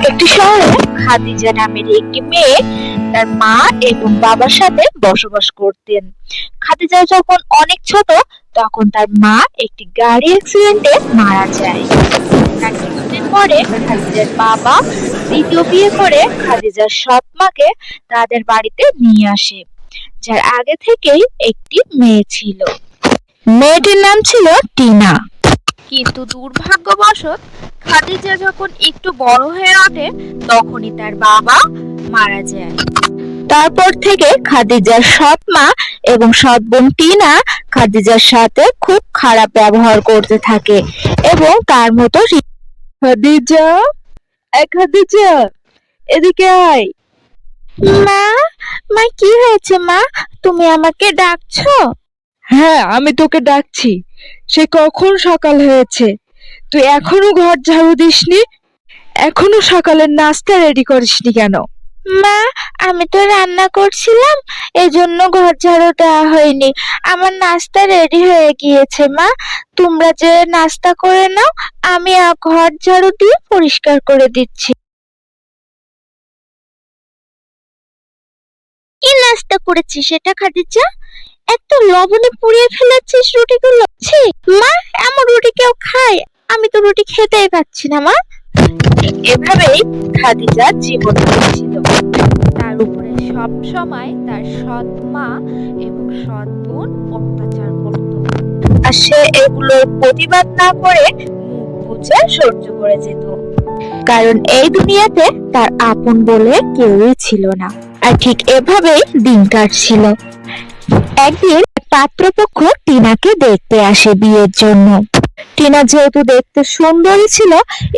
একটি শহরে খাদিজা নামের একটি মেয়ে তার মা এবং বাবার সাথে বসবাস করতেন। খাদিজা যখন অনেক ছোট তখন তার মা একটি গাড়ি অ্যাক্সিডেন্টে মারা যায়। তার কিছুদিন পরে খাদিজার বাবা দ্বিতীয় বিয়ে করে খাদিজার সৎ মাকে তাদের বাড়িতে নিয়ে আসে, যার আগে থেকেই একটি মেয়ে ছিল। মেয়েটির নাম ছিল টিনা। কিন্তু দুর্ভাগ্যবশত খাদিজা যখন একটু বড় হয়ে ওঠে তখনই তার বাবা মারা যায়। তারপর থেকে খাদিজার সৎ মা এবং সৎ বোন টিনা খাদিজার সাথে খুব খারাপ ব্যবহার করতে থাকে এবং তার মতো খাদিজা, খাদিজা, এদিকে আয়। মা, মা কি হয়েছে মা? তুমি আমাকে ডাকছো? হ্যাঁ, আমি তোকে ডাকছি। সে কখন সকাল হয়েছে, তুই এখনো ঘর ঝাড়ু দিসনি? এখনো সকালের নাস্তা রেডি করিসনি কেন? মা, আমি তো রান্না করছিলাম, এজন্য ঘর ঝাড়ু দেওয়া হয়নি। আমার নাস্তা রেডি হয়ে গিয়েছে মা। তোমরা যে নাস্তা করে নাও, আমি ঘর ঝাড়ু দিয়ে পরিষ্কার করে দিচ্ছি। কি নাস্তা করেছিস সেটা খাদিজা? এত লবণে পুড়িয়ে ফেলেছিস রুটিগুলো। ছি মা, এমন রুটি কেউ খায়? আমি তো রুটি খেতেই পাচ্ছি না মা। এভাবেই খাদিজার জীবন ছিল। তার উপরে সব সময় তার সৎ মা এবং সৎ বোন অত্যাচার করত, আর সে এগুলোর প্রতিবাদ না করে মুখ বুজে সহ্য করে যেত, কারণ এই দুনিয়াতে তার আপন বলে কেউই ছিল না। আর ঠিক এভাবেই দিন কাটছিল। একদিন পাত্রপক্ষ টিনাকে দেখতে আসে বিয়ের জন্য। টিনা যেহেতু দেখতে সুন্দরী ছিল,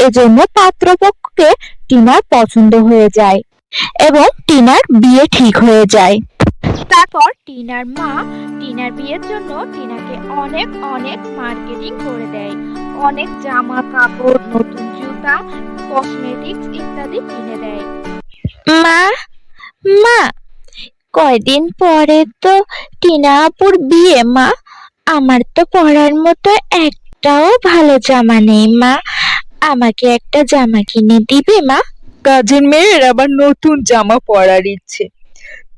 এজন্য পাত্রপক্ষকে টিনার পছন্দ হয়ে যায় এবং টিনার বিয়ে ঠিক হয়ে যায়। তারপর টিনার মা টিনার বিয়ের জন্য টিনাকে অনেক অনেক মার্কেটিং করে দেয়। অনেক জামা কাপড়, নতুন জুতা, কসমেটিক্স ইত্যাদি কিনে দেয়। মা, মা, কয়দিন পরে তো টিনা আপুর বিয়ে মা। আমার তো পরার মতো একটাও ভালো জামা নেই মা। আমাকে একটা জামা কিনে দিবে মা? কাজের মেয়ের আবার নতুন জামা পরার ইচ্ছে?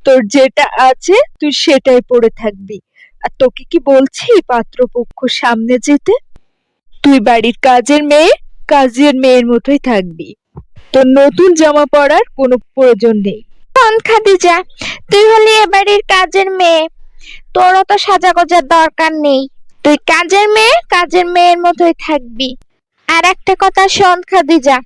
তোর যেটা আছে তুই সেটাই পরে থাকবি। আর তোকে কি বলছি পাত্রপক্ষ সামনে যেতে? তুই বাড়ির কাজের মেয়ে, কাজের মেয়ের মতোই থাকবি। তোর নতুন জামা পরার কোনো প্রয়োজন নেই। খাদিজা, তুই হলি এ বাড়ির কাজের মেয়ে, তোরও তো সাজাগোজার দরকার নেই। তুই কাজের মেয়ে, কাজের মেয়ের মতোই থাকবি। আর একটা কথা শোন খাদিজা,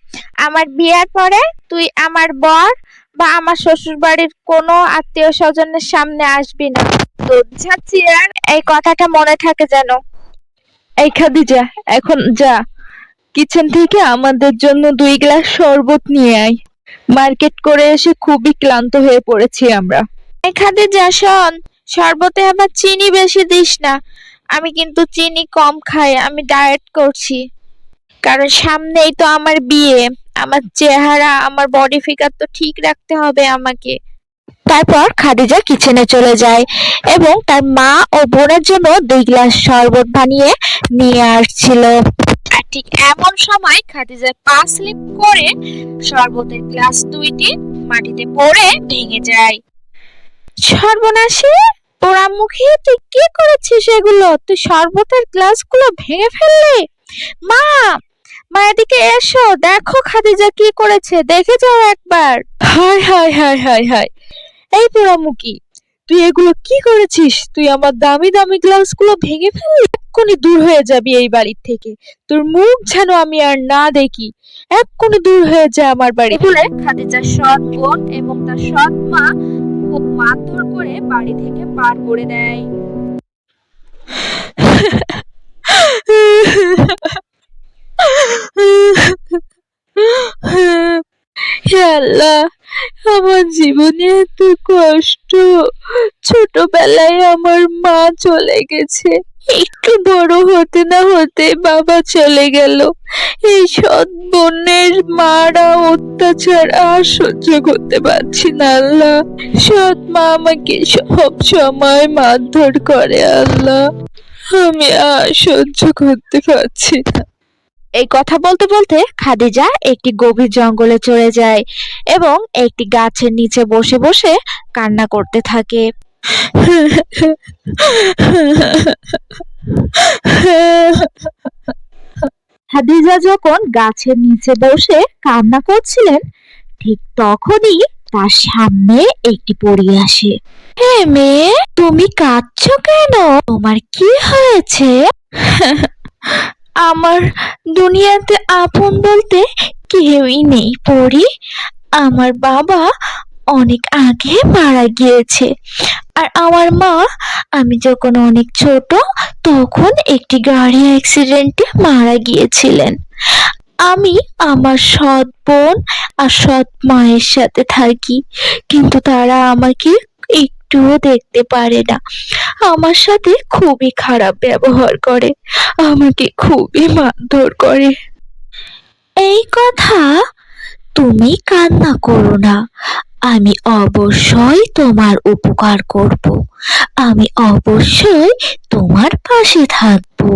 আমার বিয়ের পরে তুই আমার বর বা আমার শ্বশুর বাড়ির কোনো আত্মীয় স্বজনের সামনে আসবি না। তোর যাচ্ছি, আর এই কথাটা মনে থাকে যেন। এই খাদিজা, এখন যা, কিচেন থেকে আমাদের জন্য 2 গ্লাস শরবত নিয়ে আয়। মার্কেট করে এসে খুবই ক্লান্ত হয়ে পড়েছি আমরা। এই খাদিজা শোন, শরবতে আবার চিনি বেশি দিস না। আমি কিন্তু চিনি কম খাই, আমি ডায়েট করছি, কারণ সামনেই তো আমার বিয়ে। আমার চেহারা, আমার বডি ফিগার তো ঠিক রাখতে হবে আমাকে। তারপর খাদিজা কিচেনে চলে যায় এবং তার মা ও বোনের জন্য 2 গ্লাস শরবত বানিয়ে নিয়ে আসছিল। আর ঠিক এমন সময় খাদিজার পা স্লিপ করে শরবতের গ্লাস 2টি মাটিতে পড়ে ভেঙে যায়। সর্বনাশী, পোড়ামুখী, তুই কি করেছিস এগুলো? তুই শরবতের গ্লাসগুলো ভেঙে ফেললি? মা, মা এদিকে এসো, দেখো খাদিজা কি করেছে, দেখে যাও একবার। হায় হায় হায় হায় হায়, এই পোড়ামুখী, তুই এগুলো কি করেছিস? তুই আমার দামি দামি গ্লাসগুলো ভেঙে ফেললি। এক্ষুনি দূর হয়ে যাবি এই বাড়ির থেকে। তোর মুখ যেন আমি আর না দেখি। এক্ষুনি দূর হয়ে যা আমার বাড়ি। বলে খাদিজার সৎ বোন এবং তার সৎ মা খুব মারধর করে বাড়ি থেকে বার করে দেয়। হে আল্লাহ, আমার জীবনে এত কষ্ট। ছোটবেলায় আমার মা চলে গেছে, একটু বড় হতে না হতে বাবা চলে গেল। এই সৎ বোনের মারা অত্যাচার আর সহ্য করতে পারছি না আল্লাহ। সৎ মা আমাকে সব সময় মারধর করে আল্লাহ, আমি আর সহ্য করতে পারছি না। এই কথা বলতে বলতে খাদিজা একটি গভীর জঙ্গলে চলে যায় এবং একটি গাছের নিচে বসে বসে কান্না করতে থাকে। খাদিজা যখন গাছের নিচে বসে কান্না করছিলেন, ঠিক তখনই তার সামনে একটি পরী আসে। হে মেয়ে, তুমি কাঁদছো কেন? তোমার কি হয়েছে? আমার দুনিয়াতে আপন বলতে কেউই নেই পরী। আমার বাবা অনেক আগে মারা গিয়েছে, আর আমার মা আমি যখন অনেক ছোট তখন একটি গাড়ি অ্যাক্সিডেন্টে মারা গিয়েছিলেন। আমি আমার সৎ বোন আর সৎ মায়ের সাথে থাকি, কিন্তু তারা আমাকে একটুও দেখতে পারে না। আমার সাথে খুবই খারাপ ব্যবহার করে, আমাকে খুবই মারধর করে। এই কথা, তুমি কান্না করো না। আমি অবশ্যই তোমার উপকার করব। আমি অবশ্যই তোমার পাশে থাকবো।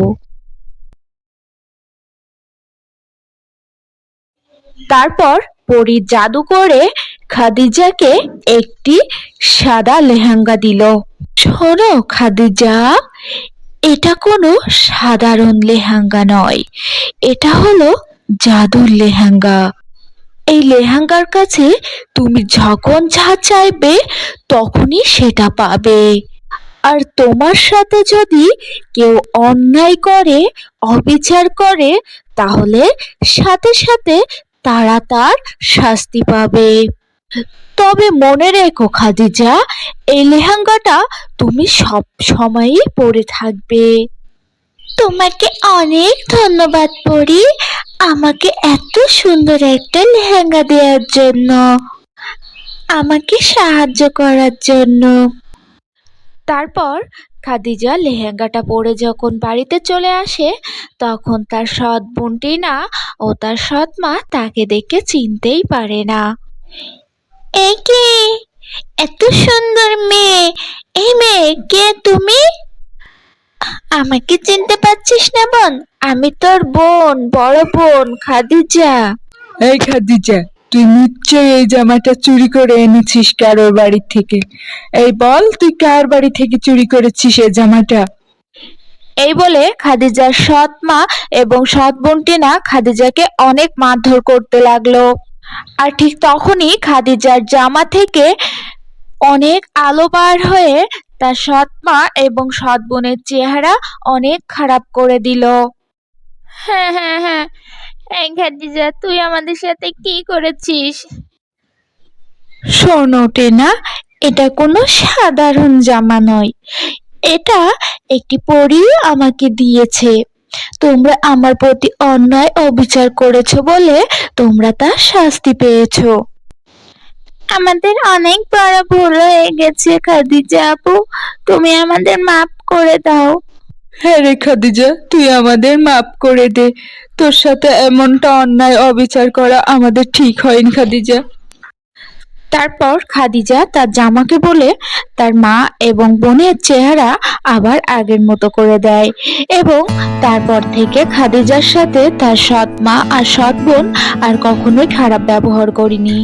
তারপর পরী জাদু করে খাদিজাকে একটি সাদা লেহেঙ্গা দিল। শোনো খাদিজা, এটা কোনো সাধারণ লেহেঙ্গা নয়, এটা হলো জাদুর লেহেঙ্গা। এই লেহেঙ্গার কাছে তুমি যখন যা চাইবে তখনই সেটা পাবে। আর তোমার সাথে যদি কেউ অন্যায় করে, অবিচার করে, তাহলে সাথে সাথে তারা তার শাস্তি পাবে। তবে মনে রেখো খাদিজা, এই লেহেঙ্গাটা তুমি সব সময়ই পরে থাকবে। তোমাকে অনেক ধন্যবাদ পরী, আমাকে এত সুন্দর একটা লেহেঙ্গা দেওয়ার জন্য, আমাকে সাহায্য করার জন্য। তারপর খাদিজা লেহেঙ্গাটা পরে যখন বাড়িতে চলে আসে, তখন তার সৎ বোন টিনা ও তার সৎ মা তাকে দেখে চিনতেই পারে না। এই কে? এত সুন্দর মেয়ে! এই মেয়ে কে তুমি? আমাকে চিনতে পারছিস না বোন? আমি তোর বোন, বড় বোন খাদিজা। এই খাদিজা, তুই নিশ্চয়ই এই জামাটা চুরি করে এনেছিস কারোর বাড়ি থেকে। এই বল, তুই কার বাড়ি থেকে চুরি করেছিস এই জামাটা? এই বলে খাদিজার সৎ মা এবং সৎ বোন টিনা খাদিজাকে অনেক মারধর করতে লাগলো। আর ঠিক তখনই খাদিজার জামা থেকে অনেক আলো বার হয়ে তার সৎ মা এবং সৎ বোনের চেহারা অনেক খারাপ করে দিল। হ্যাঁ হ্যাঁ হ্যাঁ, এই খাদিজা, তুই আমাদের সাথে কি করেছিস? শোনো টেনা, এটা কোনো সাধারণ জামা নয়, এটা একটি পরী আমাকে দিয়েছে। তোমরা আমার প্রতি অন্যায় অবিচার করেছো বলে তোমরা তার শাস্তি পেয়েছো। আমাদের অনেক বড় ভুল হয়ে গেছে খাদিজা আপু, তুমি আমাদের মাফ করে দাও। হ্যাঁ রে খাদিজা, তুই আমাদের মাফ করে দে। তোর সাথে এমনটা অন্যায় অবিচার করা আমাদের ঠিক হয়নি খাদিজা। তারপর খাদিজা তার জামাকে বলে তার মা এবং বোনের চেহারা আবার আগের মতো করে দেয়, এবং তারপর থেকে খাদিজার সাথে তার সৎ মা আর সৎ বোন আর কখনোই খারাপ ব্যবহার করেনি।